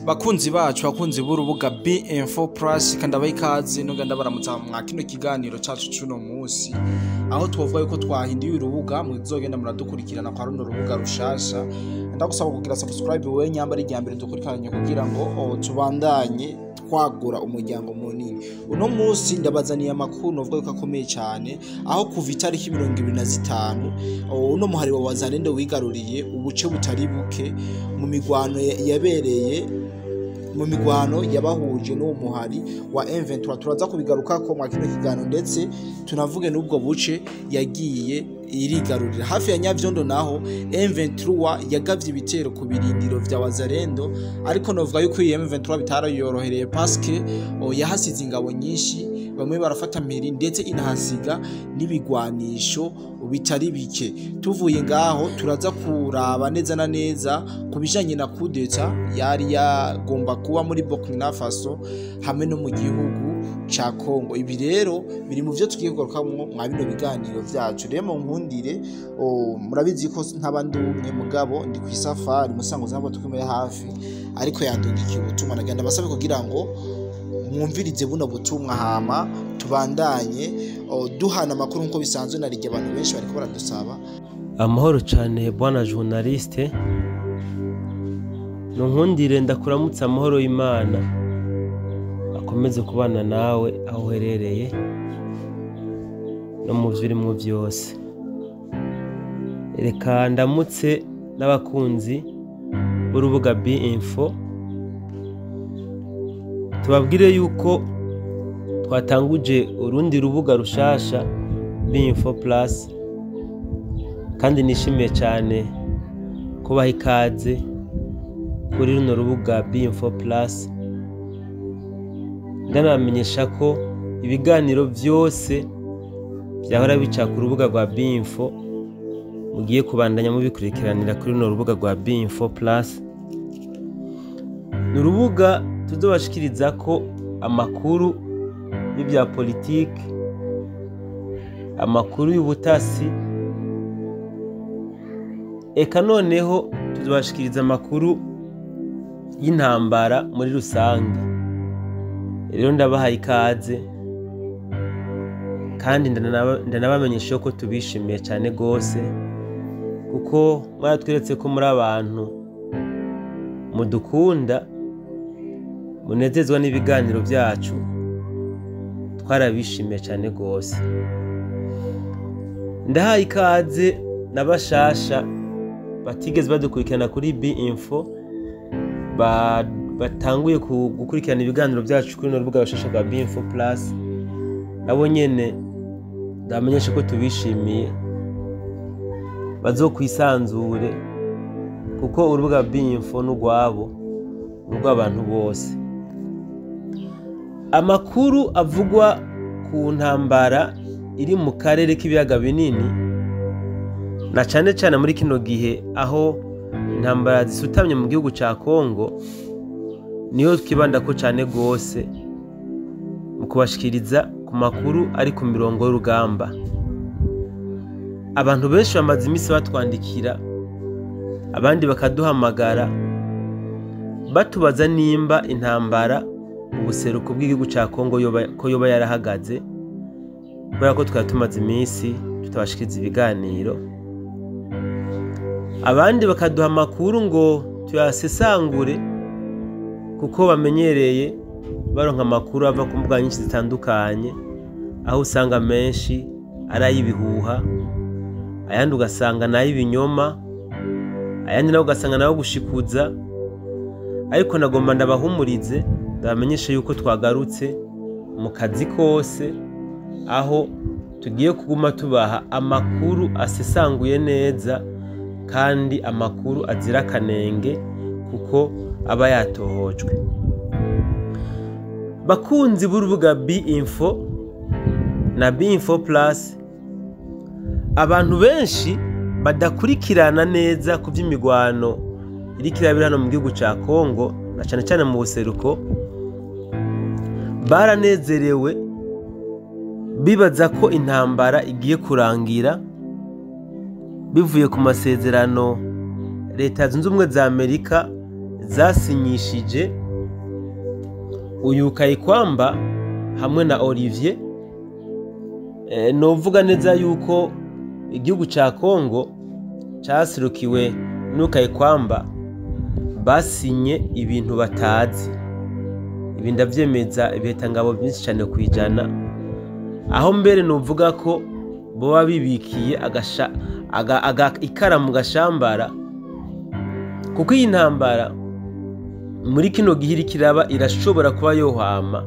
Bakunzi bacu bakunzi b'urubuga B-Info Plus kandi abayikaze no ganda baramutsa mwa kino kiganiro cacu cuno munsi aho twovuga yuko twahinduye urubuga muzogenda muradukurikirana kwa runo rubuga rushasha ndagusaba kugira subscribe we nyambari ryambere dukurikiranye kugira ngo tubandanye twagura umuryango munini. Uno munsi ndabazaniye amakuru novuga yuko akomeye cyane aho kuva itariki 25 uno muhari wa wazalendo wigaruriye ubuce butari buke mu migwano yabereye mu migwano yabahuje no muhari wa M23. Turaza kubigaruka ko mwakino kigano ndetse tunavuge n'ubwo buce yagiye irigarurira hafi ya Nyavyondo naho M23 yagavye ibitero ku birindiro vya wazalendo, ariko novuga yuko iyi M23 bitarayorohereye paske yahasize ingabo nyinshi, bamwe barafata mpiri ndetse inahasiga n'ibigwanisho bitari bike. Tuvuye ngaho turaza kuraba neza na neza kubijanye na kudeta yari yagomba kuba muri Burkina Faso hamwe no mu gihugu ca Congo. Ibi rero biri mu byo tugiye kugarukamwo mwa bino biganiro vyacu. Remo nkundire murabizi ko ntabandi umwe mugabo ndi kwisafari musango zabo tukumeye hafi, ariko yandungikiye ubutumwa nagenda basabe kugira ngo mwumvirize buno butumwa hama tubandanye duhana amakuru nkuko bisanzwe narije abantu benshi bariko baradusaba. Amahoro cyane bwana journaliste, nkundire ndakuramutsa amahoro y'Imana akomeze kubana nawe aho uherereye no mu vyirimo byose. Reka ndamutse n'abakunzi b'urubuga B-Info, tubabwire yuko twatanguje urundi rubuga rushasha B-Info Plus, kandi nishimiye cyane kubaha ikaze kuri runo rubuga B-Info Plus. Ndanamenyesha ko ibiganiro byose byahora bica ku rubuga rwa B-Info mugiye kubandanya mubikurikiranira kuri runo rubuga rwa B-Info Plus. Nurubuga tuzobashikiriza ko amakuru y'ibya politiki, amakuru y'ubutasi, eka noneho tuzobashikiriza amakuru y'intambara muri rusange. Rero ndabahaye ikaze kandi ndanabamenyesha ko tubishimiye cyane gose, kuko mwaratweretse ko muri abantu mudukunda munezezwa n'ibiganiro byacu, twarabishimiye cyane gose. Ndahaye ikaze n'abashasha batigeze badukurikirana kuri B-Info batanguye gukurikirana ibiganiro byacu kuri no rubuga rushasha rwa B-Info Plus. Nabo nyene ndamenyesha ko tubishimiye, bazokwisanzure kuko urubuga B-Info n'ugwabo n'ugw'abantu bose. Amakuru avugwa ku ntambara iri mu karere k'ibiyaga binini na cyane cyane muri kino gihe aho intambara zisutamye mu gihugu ca Congo, niyo twibanda ko cyane gose mu kubashikiriza ku makuru ari ku mirongo y'urugamba. Abantu benshi bamaze imisi batwandikira, abandi bakaduhamagara batubaza nimba intambara ubuseruko bw'igihugu ca Congo ko yoba yarahagaze, kubera ko twari tumaze imisi tutabashikiriza ibiganiro. Abandi bakaduha amakuru ngo tuyasesangure kuko bamenyereye baronka amakuru ava ku mbuga nyinshi zitandukanye, aho usanga menshi ari ay'ibihuha, ayandi ugasanga n'ay'ibinyoma, ayandi nawe ugasanga nawe gushikuza. Ariko nagomba ndabahumurize, ndabamenyesha yuko twagarutse mu kazi kose, aho tugiye kuguma tubaha amakuru asesanguye neza kandi amakuru azira kanenge kuko aba yatohojwe. Bakunzi b'urubuga B-Info na B-Info Plus, abantu benshi badakurikirana neza ku by'imigwano iri kirabira hano mu gihugu ca Congo na cyane cyane mu buseruko, baranezerewe bibaza ko intambara igiye kurangira bivuye ku masezerano Leta Zunze Ubumwe za Amerika zasinyishije uyu Kayikwamba hamwe na Olivier. Novuga neza yuko igihugu ca Kongo casirukiwe n'Ukayikwamba basinye ibintu batazi. Ibi ndavyemeza ibihitangabo byinshi cyane kwijana, aho mbere novuga ko boba bibikiye ikaramu gashambara, kuko iyi ntambara muri kino gihiri kiraba irashobora kuba yohama,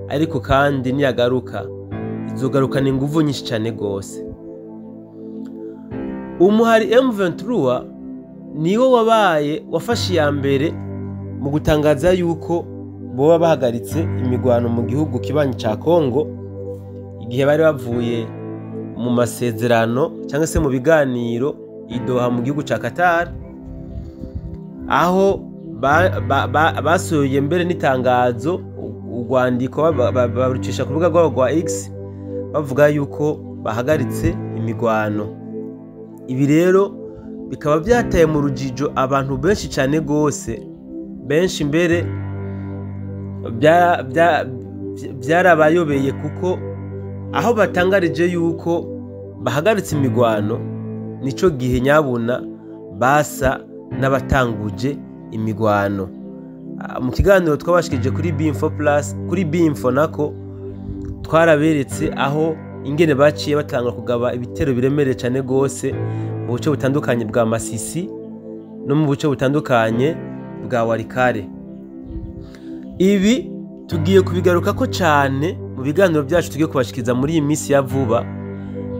ariko kandi niyagaruka izogarukana inguvu nyinshi cyane gose. Umuhari M23 niwo wafashe ya mbere mu gutangaza yuko boba bahagaritse imigwano mu gihugu kibanyi ca Kongo, igihe bari bavuye mu masezerano cyangwa se mu biganiro i Doha mu gihugu ca Qatar, aho basohoye mbere n'itangazo, urwandiko barucisha ku rubuga rwabo rwa X bavuga yuko bahagaritse imigwano. Ibi rero bikaba byataye mu rujijo abantu benshi cyane gose, benshi mbere byarabayobeye, kuko aho batangarije yuko bahagaritse imigwano nico gihe nyabuna basa n'abatanguje imigwano. Mu kiganiro twabashikije kuri Binfo nako twaraberetse aho ingene baciye batanga kugaba ibitero biremereye cyane gose mu buce butandukanye bwa Masisi no mu buce butandukanye bwa Warikare. Ibi tugiye kubigaruka ko cyane mu biganiro byacu tugiye kubashikiza muri iyi minsi ya vuba.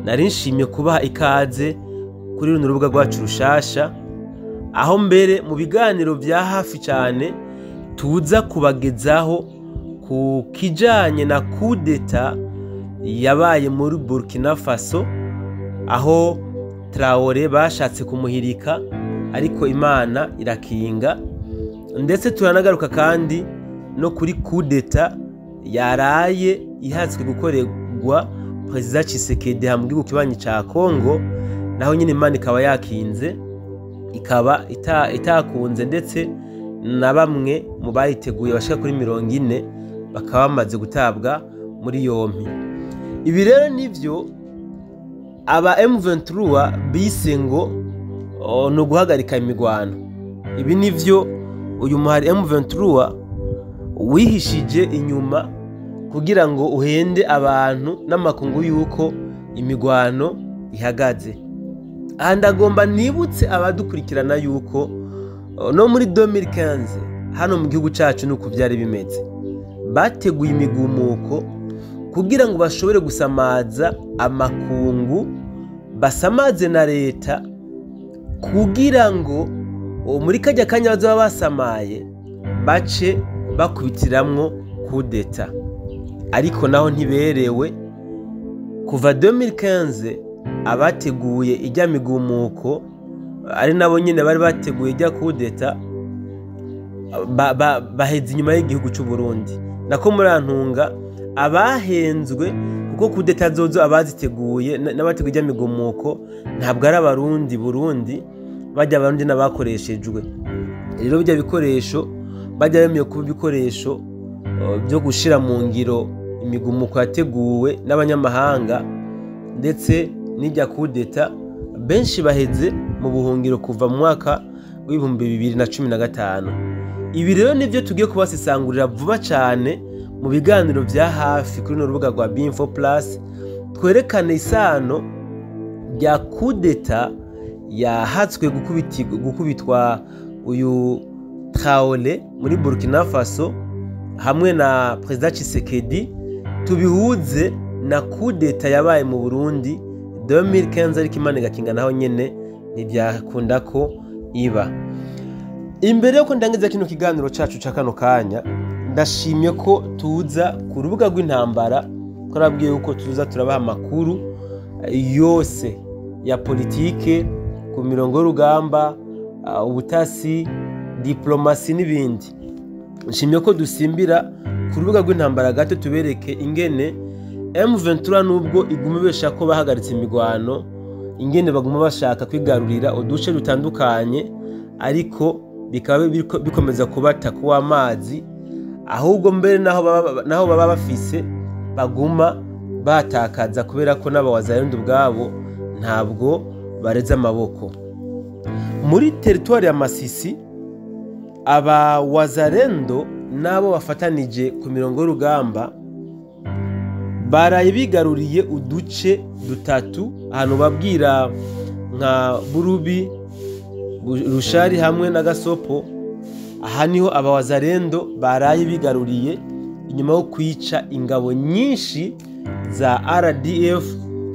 Nari nshimye kubaha ikaze kuri runo rubuga rwacu rushasha, aho mbere mu biganiro bya hafi cyane tuza kubagezaho ku kijanye na kudeta yabaye muri Burkina Faso, aho Traore bashatse kumuhirika ariko Imana irakinga. Ndetse turanagaruka kandi no kuri kudeta yaraye ihatswe gukorerwa Perezida Tshisekedi mu gihugu kibanyi ca Kongo, naho nyine Imana ikaba yakinze, ikaba itakunze, ndetse na bamwe mu bayiteguye bashika kuri 40 bakaba bamaze gutabwa muri yompi. Ibi rero nivyo aba M23 bise ngo no guhagarika imigwano. Ibi nivyo uyu muhari M23 wihishije inyuma kugira ngo uhende abantu n'amakungu yuko imigwano ihagaze. Aha ndagomba nibutse abadukurikirana yuko no muri 2015 hano mu gihugu cyacu nuko byari bimeze. Bateguye imigumuko kugira ngo bashobore gusamaza amakungu, basamaze na leta, kugira ngo muri kajya kanya bazaba basamaye bace bakubitiramwo kudeta. Ariko naho ntiberewe. Kuva 2015 abateguye ijya migumuko ari nabo nyine bari bateguye ijya kudeta baheze inyuma y'igihugu cy'u Burundi. Nako murantunga abahenzwe, kuko kudeta zozo abaziteguye n'abateguye ijya migumuko ntabwo ari Burundi bajya abarundi n'abakoreshejwe. Rero bijya bikoresho bajya bemeye kuba ibikoresho byo gushira mu ngiro imigumuko yateguwe n'abanyamahanga, ndetse n'ijya kudeta benshi baheze mu buhungiro kuva mu mwaka w'2015. Ibi rero nivyo tugiye kubasisangurira vuba cyane mu biganiro bya hafi kuri no rubuga rwa Binfo Plus, twerekane isano rya kudeta yahatswe gukubitwa uyu Traore muri Burkina Faso hamwe na Perezida Tshisekedi, tubihuze na kudeta yabaye mu Burundi 2015, ariko Imana igakinga naho nyene ntibyakunda ko iba. Imbere yo ndangiza kino kiganiro cacu ca kano kanya, ndashimye ko tuza ku rubuga rw'intambara, twarabwiye uko tuza turabaha amakuru yose ya politike ku mirongo y'urugamba, ubutasi, diplomasi n'ibindi. Nshimye ko dusimbira ku rubuga rw'intambara gato tubereke ingene M23 nubwo igumibesha ko bahagaritse imigwano, ingene baguma bashaka kwigarurira uduce dutandukanye, ariko bikaba bikomeza kubata kuwa amazi, ahubwo mbere naho baba bafise baguma batakaza kubera ko n'abawazalendo ubwabo ntabwo bareze amaboko. Muri teritwari ya Masisi abawazalendo nabo bafatanije ku mirongo y'urugamba baraye bigaruriye uduce dutatu, ahantu babwira nka Burubi, Rushari hamwe na Gasopo. Aha niho abawazalendo baraye bigaruriye inyuma yo kwica ingabo nyinshi za RDF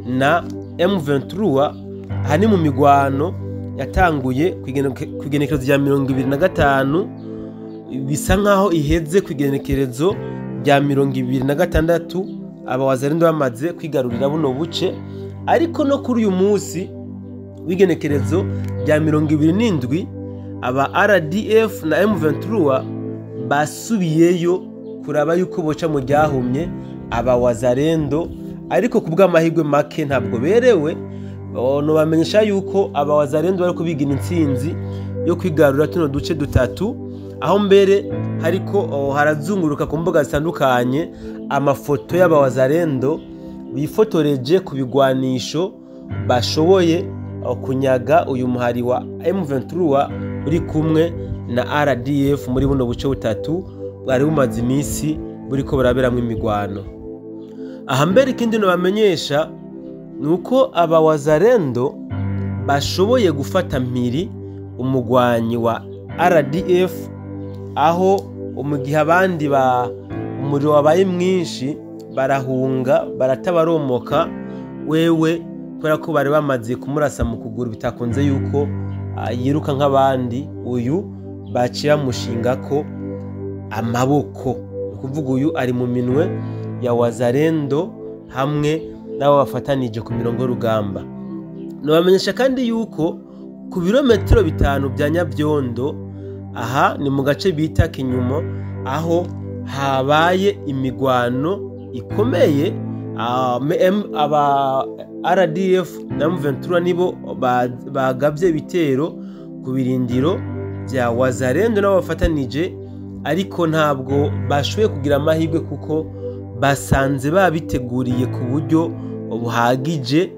na M23. Aha ni mu migwano yatanguye ku igenekerezo rya 25, bisa nkaho iheze ku igenekerezo rya 26 abawazalendo bamaze kwigarurira buno buce. Ariko no kuri uyu munsi w'igenekerezo rya 27 aba RDF na M23 basubiyeyo kuraba yuko boca mu ryahumye abawazalendo, ariko kubw'amahirwe make ntabwo berewe. No bamenyesha yuko abawazalendo bari kubigina intsinzi yo kwigarura tuno duce dutatu, aho mbere hariko harazunguruka ku mbuga zitandukanye amafoto y'abawazalendo bifotoreje ku bigwanisho bashoboye kunyaga uyu muhari wa M23 uri kumwe na RDF muri buno buce butatu bwari bumaze iminsi buriko buraberamwo imigwano. Aha mbere ikindi no bamenyesha nuko abawazalendo bashoboye gufata mpiri umugwanyi wa RDF, aho umugihe abandi umuriro wabaye mwinshi barahunga baratabaromoka, wewe kubera ko bari bamaze kumurasa mu kuguru bitakunze yuko yiruka nk'abandi, uyu baciye mushinga ko amaboko, kuvuga uyu ari mu minwe ya wazalendo hamwe nabo bafatanije ku mirongo y'urugamba. Nabamenyesha kandi yuko ku birometero 5 bya Nyabyondo, aha ni mu gace bita Kinyumo, aho habaye imigwano ikomeye. Aba RDF na M23 nibo bagabye bitero ku birindiro bya wazalendo nabo bafatanije, ariko ntabwo bashoboye kugira amahirwe kuko basanze babiteguriye ku buryo buhagije,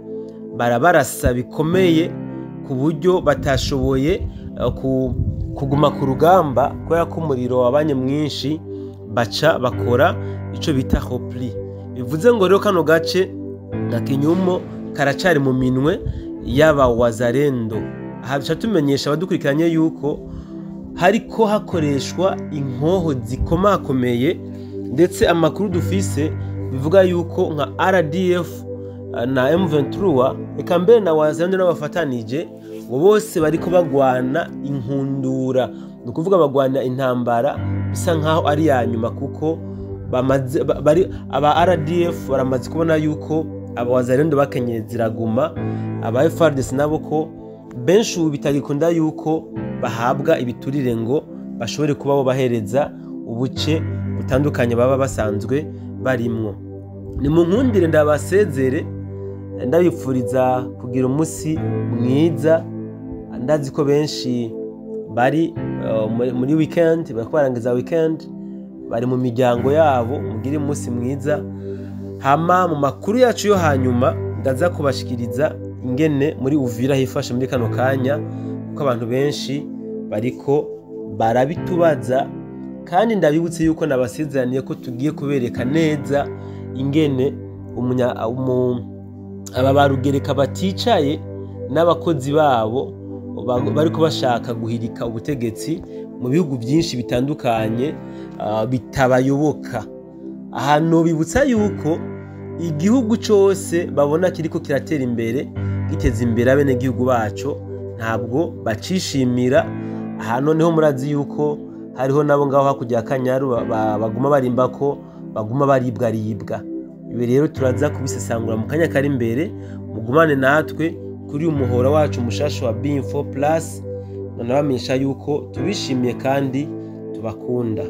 barabarasa bikomeye ku buryo batashoboye kuguma ku rugamba kubera ko umuriro wabanye mwinshi, baca bakora ico bita repli. Bivuze ngo rero kano gace na Kinyumo karacari mu minwe y'aba wazalendo. Aha bica tumenyesha abadukurikiranye yuko hariko hakoreshwa inkoho zikomakomeye, ndetse amakuru dufise bivuga yuko nka RDF na M23 eka mbere na wazalendo n'abafatanije bose bariko bagwana inkundura, ni ukuvuga bagwana intambara bisa nkaho ari ya nyuma, kuko aba RDF baramaze kubona yuko aba wazalendo bakenyeye ziraguma, aba FARDC nabo ko benshi ubu bitagikunda yuko bahabwa ibiturire ngo bashobore kuba bo bahereza ubuce butandukanye baba basanzwe barimwo. Ni mu nkundire ndabasezere, ndabipfuriza kugira umunsi mwiza. Ndazi ko benshi bari muri weekend, bari kubarangiza weekend, bari mu miryango yabo. Mugire umunsi mwiza. Hama mu makuru yacu yo hanyuma ndaza kubashikiriza ingene muri Uvira hifashe muri kano kanya, kuko abantu benshi bariko barabitubaza, kandi ndabibutse yuko nabasezeraniye ko tugiye kubereka neza ingene aba barugereka baticaye n'abakozi babo bariko bashaka guhirika ubutegetsi mu bihugu byinshi bitandukanye bitabayoboka. Ahantu bibutsa yuko igihugu cyose babona kiriko kiratera imbere, giteza imbere abene gihugu bacu, ntabwo bacishimira. Ahantu niho murazi yuko hariho nabo ngaho hakujya Akanyaru baguma barimba ko baguma baribwa. Ibi rero turaza kubisesangura mu kanya kari imbere. Mugumane natwe kuri umuhora wacu mushasha wa B4+, nanabamenyesha yuko tubishimiye kandi tubakunda.